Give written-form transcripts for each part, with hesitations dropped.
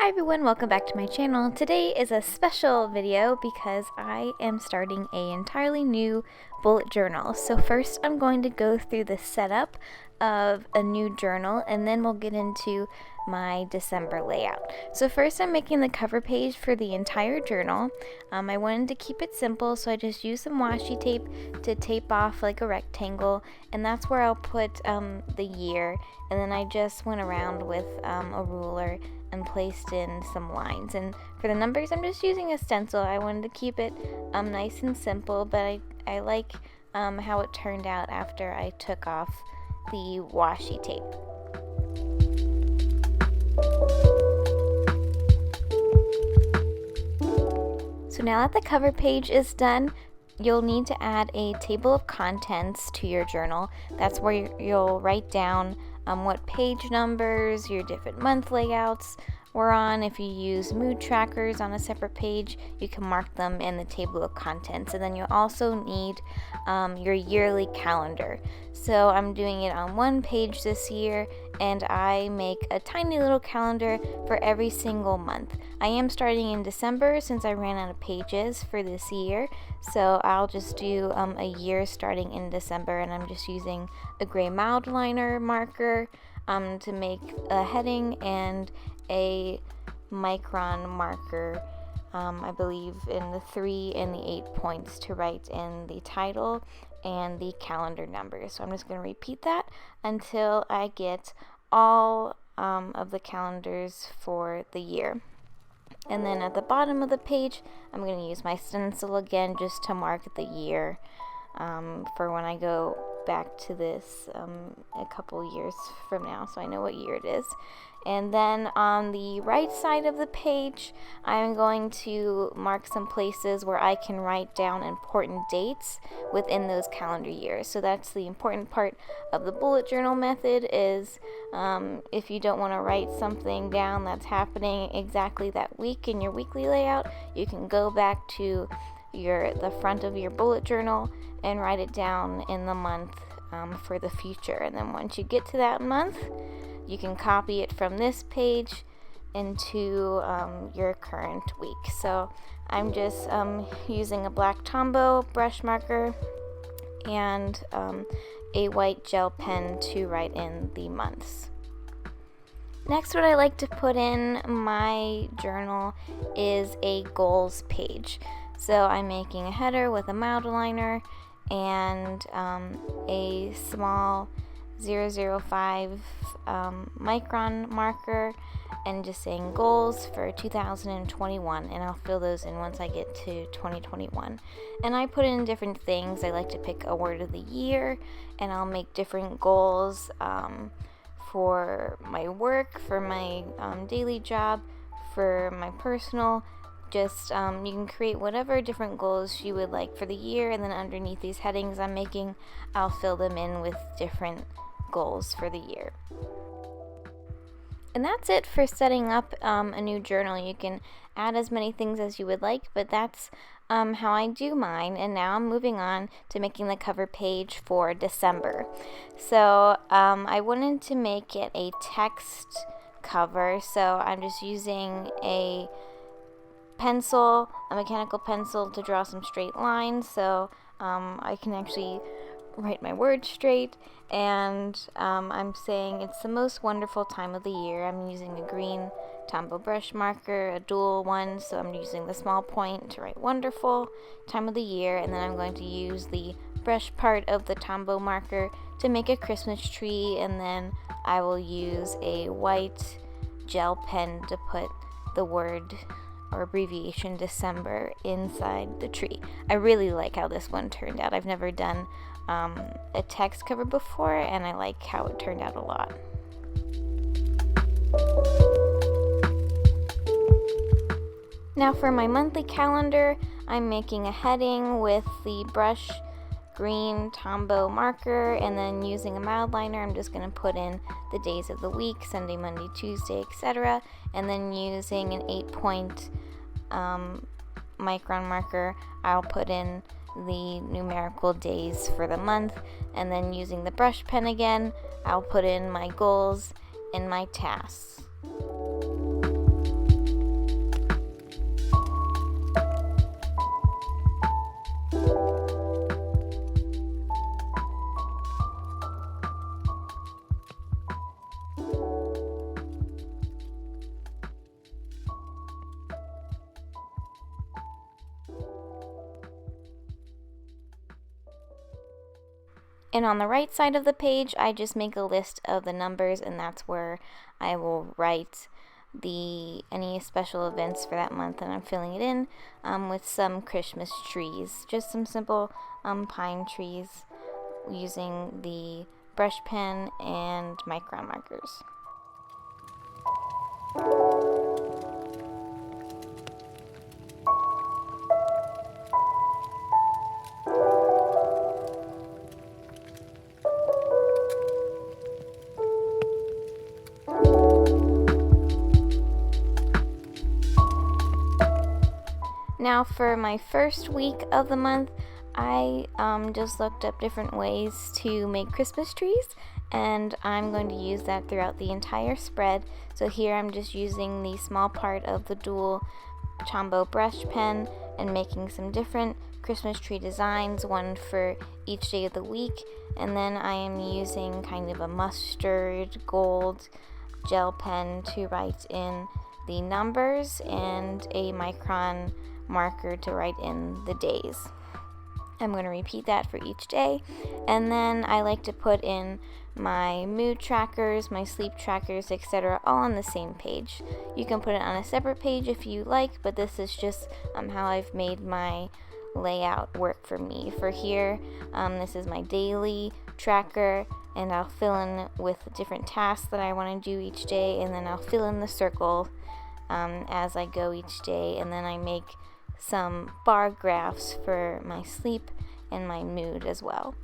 Hi everyone, welcome back to my channel. Today is a special video because I am starting an entirely new bullet journal. So first I'm going to go through the setup of a new journal and then we'll get into my December layout. So first I'm making the cover page for the entire journal. I wanted to keep it simple, so I just used some washi tape to tape off like a rectangle, and that's where I'll put the year, and then I just went around with a ruler and placed in some lines. And for the numbers I'm just using a stencil. I wanted to keep it nice and simple, but I like how it turned out after I took off the washi tape. So now that the cover page is done, you'll need to add a table of contents to your journal. That's where you'll write down what page numbers, your different month layouts were on. If you use mood trackers on a separate page, you can mark them in the table of contents. And then you also need your yearly calendar. So I'm doing it on one page this year, and I make a tiny little calendar for every single month. I am starting in December since I ran out of pages for this year, so I'll just do a year starting in December, and I'm just using a gray mild liner marker to make a heading and a micron marker, I believe in the 3 and the 8 points to write in the title and the calendar numbers. So I'm just going to repeat that until I get all of the calendars for the year. And then at the bottom of the page, I'm going to use my stencil again just to mark the year for when I go back to this a couple years from now, so I know what year it is. And then on the right side of the page, I'm going to mark some places where I can write down important dates within those calendar years. So that's the important part of the bullet journal method is if you don't want to write something down that's happening exactly that week in your weekly layout, you can go back to the front of your bullet journal and write it down in the month for the future. And then once you get to that month, you can copy it from this page into your current week. So I'm just using a black Tombow brush marker and a white gel pen to write in the months. Next, what I like to put in my journal is a goals page. So I'm making a header with a mild liner and a small 005 micron marker, and just saying goals for 2021, and I'll fill those in once I get to 2021. And I put in different things. I like to pick a word of the year, and I'll make different goals for my work, for my daily job, for my personal. Just you can create whatever different goals you would like for the year, and then underneath these headings I'm making, I'll fill them in with different goals for the year. And that's it for setting up a new journal. You can add as many things as you would like, but that's how I do mine. And now I'm moving on to making the cover page for December. So I wanted to make it a text cover, so I'm just using a mechanical pencil to draw some straight lines, so I can actually write my words straight. And I'm saying it's the most wonderful time of the year. I'm using a green Tombow brush marker, a dual one, so I'm using the small point to write wonderful time of the year, and then I'm going to use the brush part of the Tombow marker to make a Christmas tree, and then I will use a white gel pen to put the word or abbreviation December inside the tree. I really like how this one turned out. I've never done a text cover before, and I like how it turned out a lot. Now for my monthly calendar, I'm making a heading with the brush green Tombow marker, and then using a mild liner I'm just going to put in the days of the week, Sunday, Monday, Tuesday, etc. And then using an 8-point micron marker, I'll put in the numerical days for the month, and then using the brush pen again, I'll put in my goals and my tasks. And on the right side of the page, I just make a list of the numbers, and that's where I will write any special events for that month, and I'm filling it in with some Christmas trees, just some simple pine trees using the brush pen and micron markers. Now for my first week of the month, I just looked up different ways to make Christmas trees, and I'm going to use that throughout the entire spread. So here I'm just using the small part of the dual Tombow brush pen and making some different Christmas tree designs, one for each day of the week, and then I am using kind of a mustard gold gel pen to write in the numbers and a micron marker to write in the days. I'm going to repeat that for each day, and then I like to put in my mood trackers, my sleep trackers, etc., all on the same page. You can put it on a separate page if you like, but this is just how I've made my layout work for me. For here, this is my daily tracker, and I'll fill in with different tasks that I want to do each day, and then I'll fill in the circle as I go each day, and then I make some bar graphs for my sleep and my mood as well.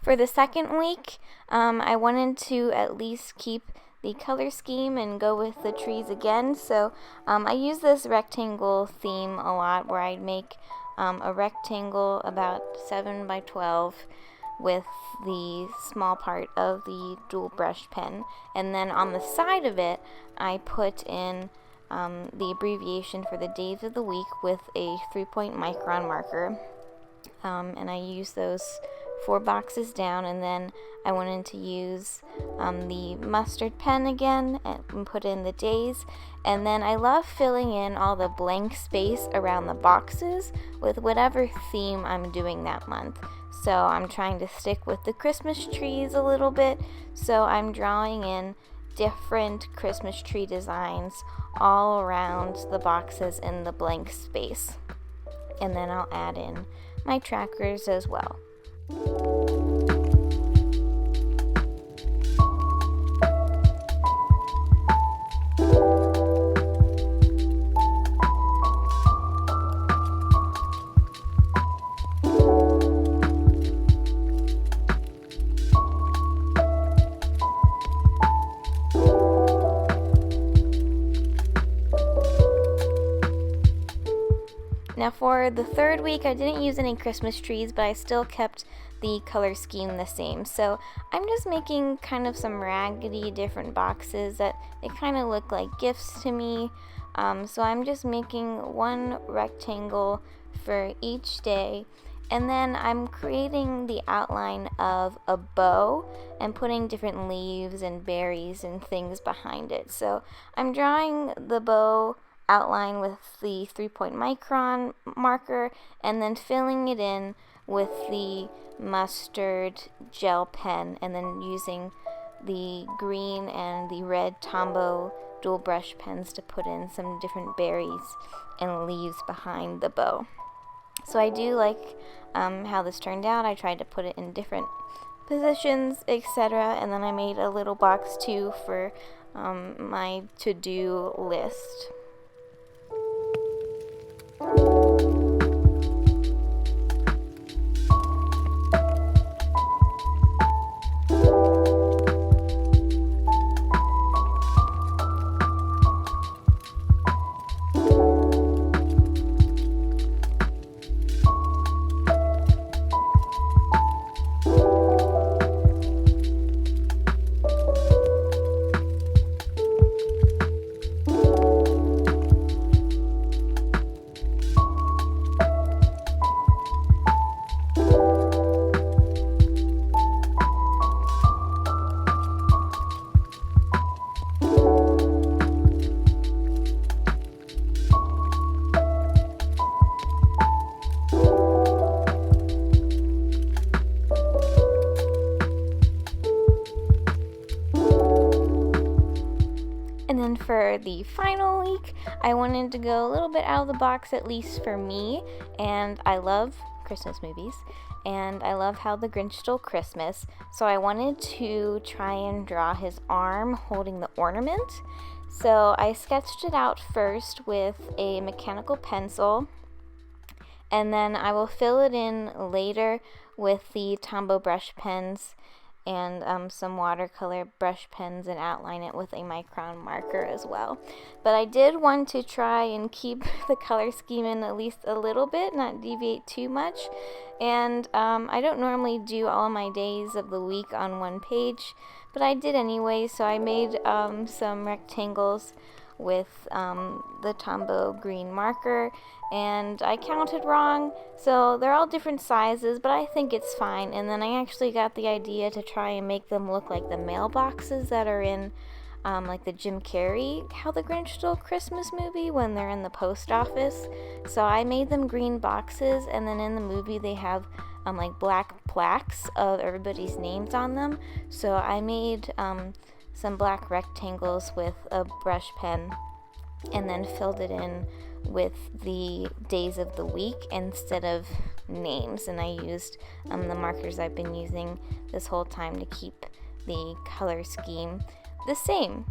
For the second week, I wanted to at least keep the color scheme and go with the trees again, so I use this rectangle theme a lot, where I make a rectangle about 7 by 12 with the small part of the dual brush pen, and then on the side of it I put in the abbreviation for the days of the week with a 3-point micron marker, and I use those 4 boxes down, and then I wanted to use the mustard pen again and put in the days, and then I love filling in all the blank space around the boxes with whatever theme I'm doing that month. So I'm trying to stick with the Christmas trees a little bit, so I'm drawing in different Christmas tree designs all around the boxes in the blank space, and then I'll add in my trackers as well. Now for the third week, I didn't use any Christmas trees, but I still kept the color scheme the same. So I'm just making kind of some raggedy different boxes that they kind of look like gifts to me. So I'm just making one rectangle for each day, and then I'm creating the outline of a bow and putting different leaves and berries and things behind it. So I'm drawing the bow outline with the 3-point micron marker, and then filling it in with the mustard gel pen, and then using the green and the red Tombow dual brush pens to put in some different berries and leaves behind the bow. So I do like how this turned out. I tried to put it in different positions, etc., and then I made a little box too for my to-do list. And then for the final week, I wanted to go a little bit out of the box, at least for me, and I love Christmas movies, and I love How the Grinch Stole Christmas, so I wanted to try and draw his arm holding the ornament. So I sketched it out first with a mechanical pencil, and then I will fill it in later with the Tombow brush pens and some watercolor brush pens and outline it with a micron marker as well. But I did want to try and keep the color scheme in at least a little bit, not deviate too much. And I don't normally do all my days of the week on one page, but I did anyway, so I made some rectangles with the Tombow green marker, and I counted wrong, so they're all different sizes, but I think it's fine. And then I actually got the idea to try and make them look like the mailboxes that are in like the Jim Carrey How the Grinch Stole Christmas movie when they're in the post office. So I made them green boxes, and then in the movie they have like black plaques of everybody's names on them. So I made some black rectangles with a brush pen and then filled it in with the days of the week instead of names, and I used the markers I've been using this whole time to keep the color scheme the same.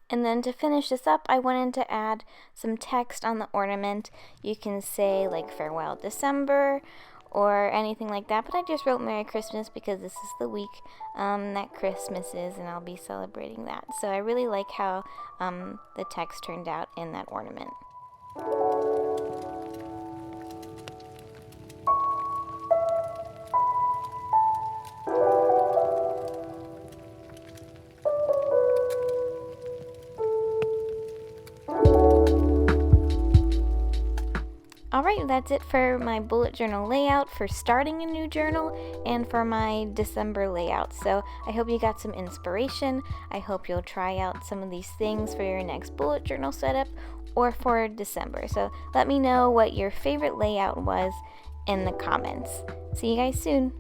And then to finish this up, I wanted to add some text on the ornament. You can say like Farewell December or anything like that, but I just wrote Merry Christmas because this is the week that Christmas is, and I'll be celebrating that. So I really like how the text turned out in that ornament. Alright, that's it for my bullet journal layout for starting a new journal and for my December layout. So I hope you got some inspiration. I hope you'll try out some of these things for your next bullet journal setup or for December. So let me know what your favorite layout was in the comments. See you guys soon.